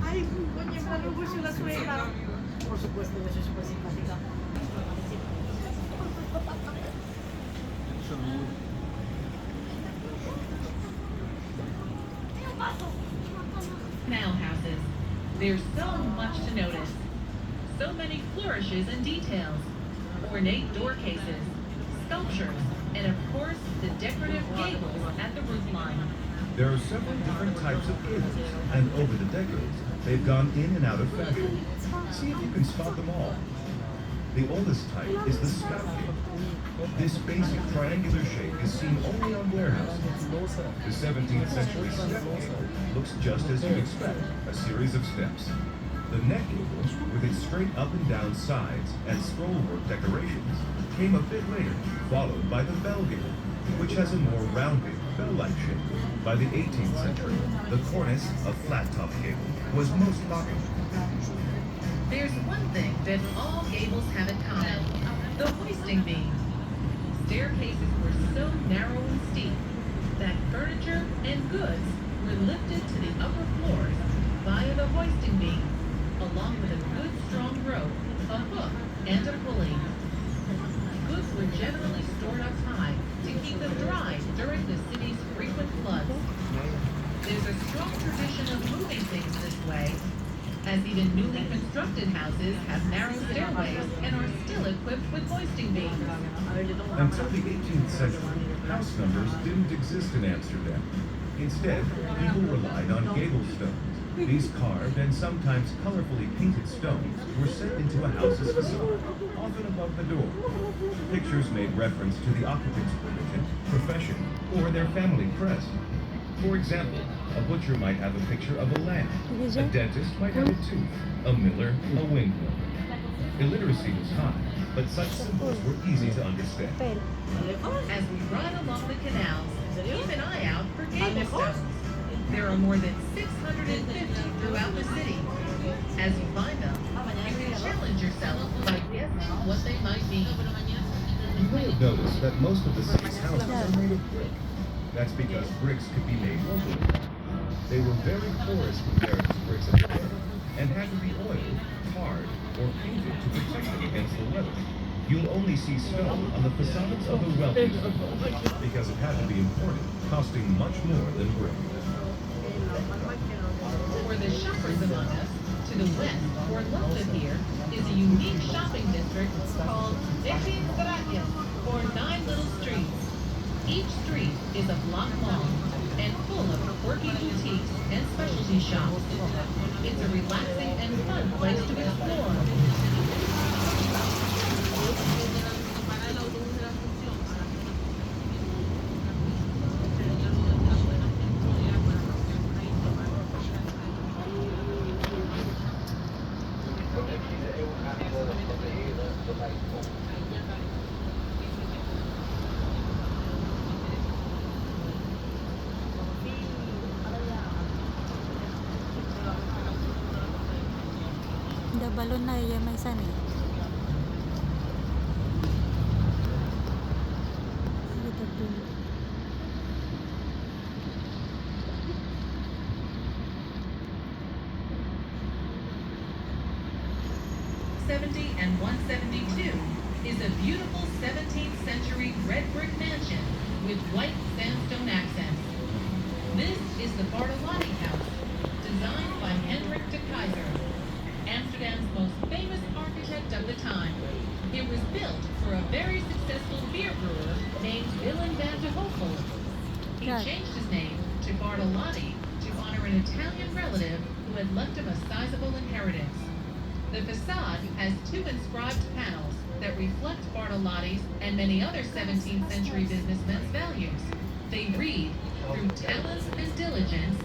Ay, coño, me da orgullo la suegra. Por supuesto, yo soy súper simpática. Canal houses. There's so much to notice. So many flourishes and details. Ornate door cases, sculptures, and of course the decorative gables at the roofline. There are several different types of gables, and over the decades, they've gone in and out of fashion. See if you can spot them all. The oldest type is the scout gable. This basic triangular shape is seen only on warehouses. The 17th century step gable looks just as you'd expect, a series of steps. The neck gable, with its straight up and down sides and scrollwork decorations, came a bit later, followed by the bell gable, which has a more rounded, bell-like shape. By the 18th century, the cornice, a flat-top gable, was most popular. There's one thing that all gables have in common: the hoisting beam. Staircases were so narrow and steep that furniture and goods were lifted to the upper floors via the hoisting beam, along with a good strong rope, a hook, and a pulley. Goods were generally stored up high to keep them dry during the city's frequent floods. There's a strong tradition of moving things this way, as even newly constructed houses have narrow stairways and are still equipped with hoisting beams. Until the 18th century, house numbers didn't exist in Amsterdam. Instead, people relied on gable stones. These carved and sometimes colorfully painted stones were set into a house's facade, often above the door. Pictures made reference to the occupant's religion, profession, or their family crest. For example, a butcher might have a picture of a lamb, a dentist might have a tooth, a miller, a windmill. Illiteracy was high, but such symbols were easy to understand. As we ride along the canals, keep an eye out for gable stones. There are more than 650 throughout the city. As you find them, you can challenge yourself by guessing what they might mean. You may have noticed that most of the city's houses are made of brick. That's because bricks could be made locally. They were very porous compared to bricks of today, and had to be oiled, tarred, or painted to protect them against the weather. You'll only see stone on the facades of the wealthiest homes, because it had to be imported, costing much more than brick. For the shoppers among us, to the west or left of here is a unique shopping district called Negen, or 9 Little Streets. Each street is a block long and full of quirky boutiques and specialty shops. It's a relaxing and fun place to explore. The balon na iya may sana. Dito dun. 70 and 172 is a beautiful 17th century red brick mansion with white sandstone accents. This is the Bartolotti House, designed by Hendrik de Keyser, Amsterdam's most famous architect of the time. It was built for a very successful beer brewer named Willem van de Heuvel. He changed his name to Bartolotti to honor an Italian relative who had left him a sizable inheritance. The facade has 2 inscribed panels that reflect Bartolotti's and many other 17th century businessmen's values. They read, through talent and diligence,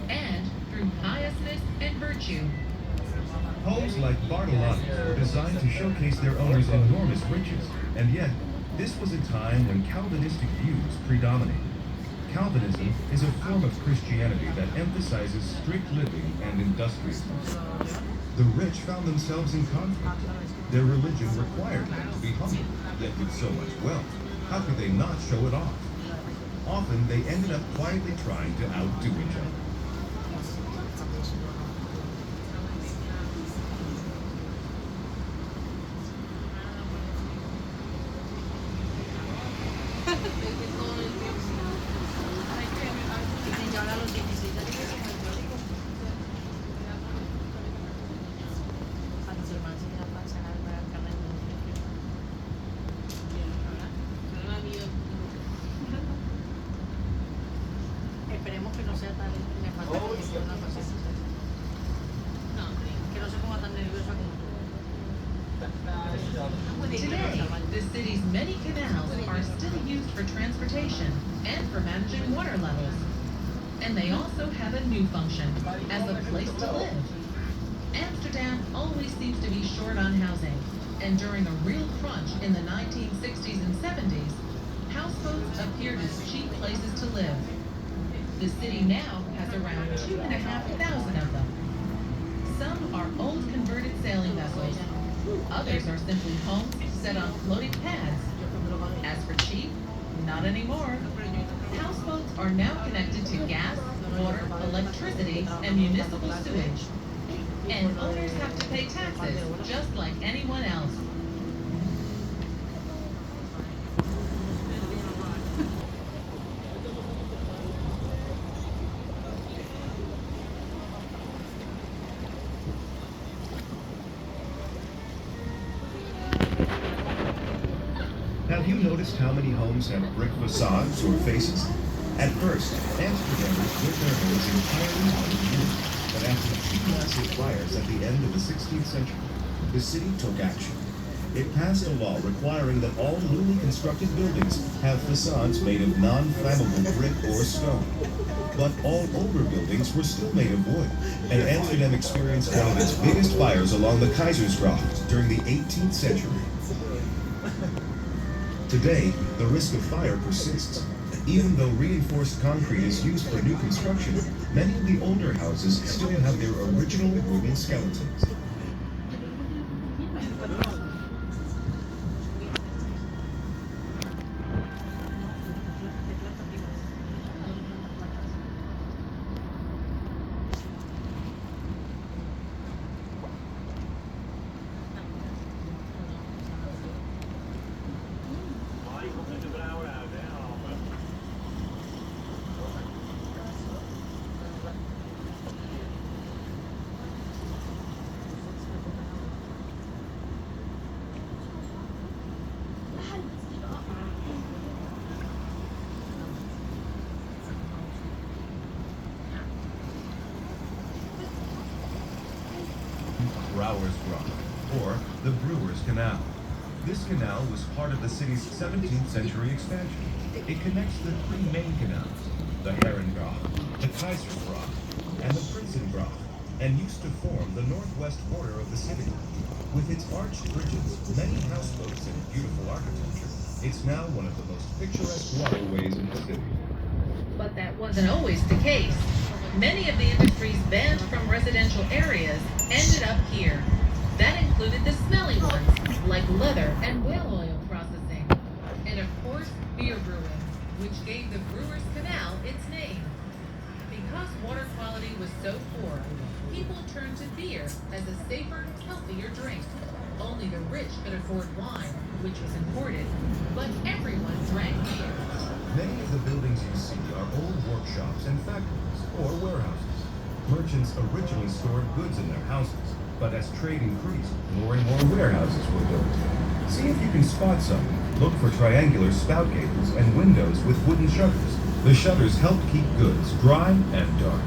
and through piousness and virtue. Homes like Bartolotti's were designed to showcase their owners' enormous riches, and yet, this was a time when Calvinistic views predominated. Calvinism is a form of Christianity that emphasizes strict living and industriousness. The rich found themselves in conflict. Their religion required them to be humble, yet with so much wealth, how could they not show it off? Often, they ended up quietly trying to outdo each other. The city's many canals are still used for transportation and for managing water levels. And they also have a new function as a place to live. Amsterdam always seems to be short on housing, and during a real crunch in the 1960s and 70s, houseboats appeared as cheap places to live. The city now has around 2,500 of them. Some are old converted sailing vessels. Others are simply homes set on floating pads. As for cheap, not anymore. Houseboats are now connected to gas, water, electricity, and municipal sewage. And owners have to pay taxes just like anyone else. Have you noticed how many homes have brick facades or faces? At first, Amsterdamers built their homes entirely out of wood, but after two massive fires at the end of the 16th century, the city took action. It passed a law requiring that all newly constructed buildings have facades made of non-flammable brick or stone. But all older buildings were still made of wood, and Amsterdam experienced one of its biggest fires along the Keizersgracht during the 18th century. Today, the risk of fire persists. Even though reinforced concrete is used for new construction, many of the older houses still have their original wooden skeletons. Or the Brewers Canal. This canal was part of the city's 17th century expansion. It connects the three main canals, the Herengracht, the Keizersgracht, and the Prinsengracht, and used to form the northwest border of the city. With its arched bridges, many houseboats, and beautiful architecture, it's now one of the most picturesque waterways in the city. But that wasn't always the case. Many of the industries banned from residential areas ended up here. That included the smelly ones, like leather and whale oil processing. And of course, beer brewing, which gave the Brewers Canal its name. Because water quality was so poor, people turned to beer as a safer, healthier drink. Only the rich could afford wine, which was imported, but everyone drank beer. Many of the buildings you see are old workshops and factories, or warehouses. Merchants originally stored goods in their houses, but as trade increased, more and more warehouses were built. See if you can spot some. Look for triangular spout gables and windows with wooden shutters. The shutters help keep goods dry and dark.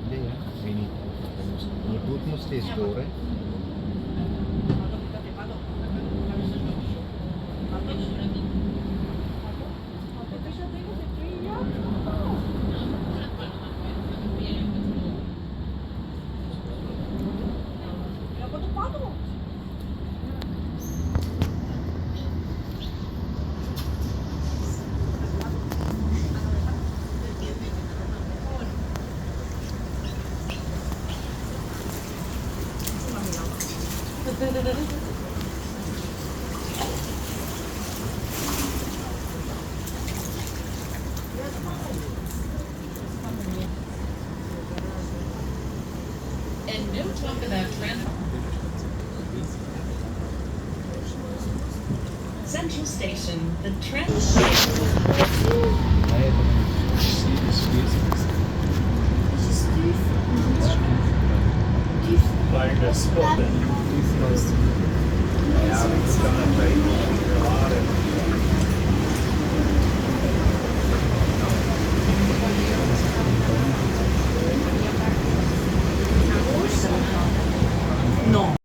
Hindi, mini. Sì, scure. And no talk about trans. Central Station, the train station. Like a spot.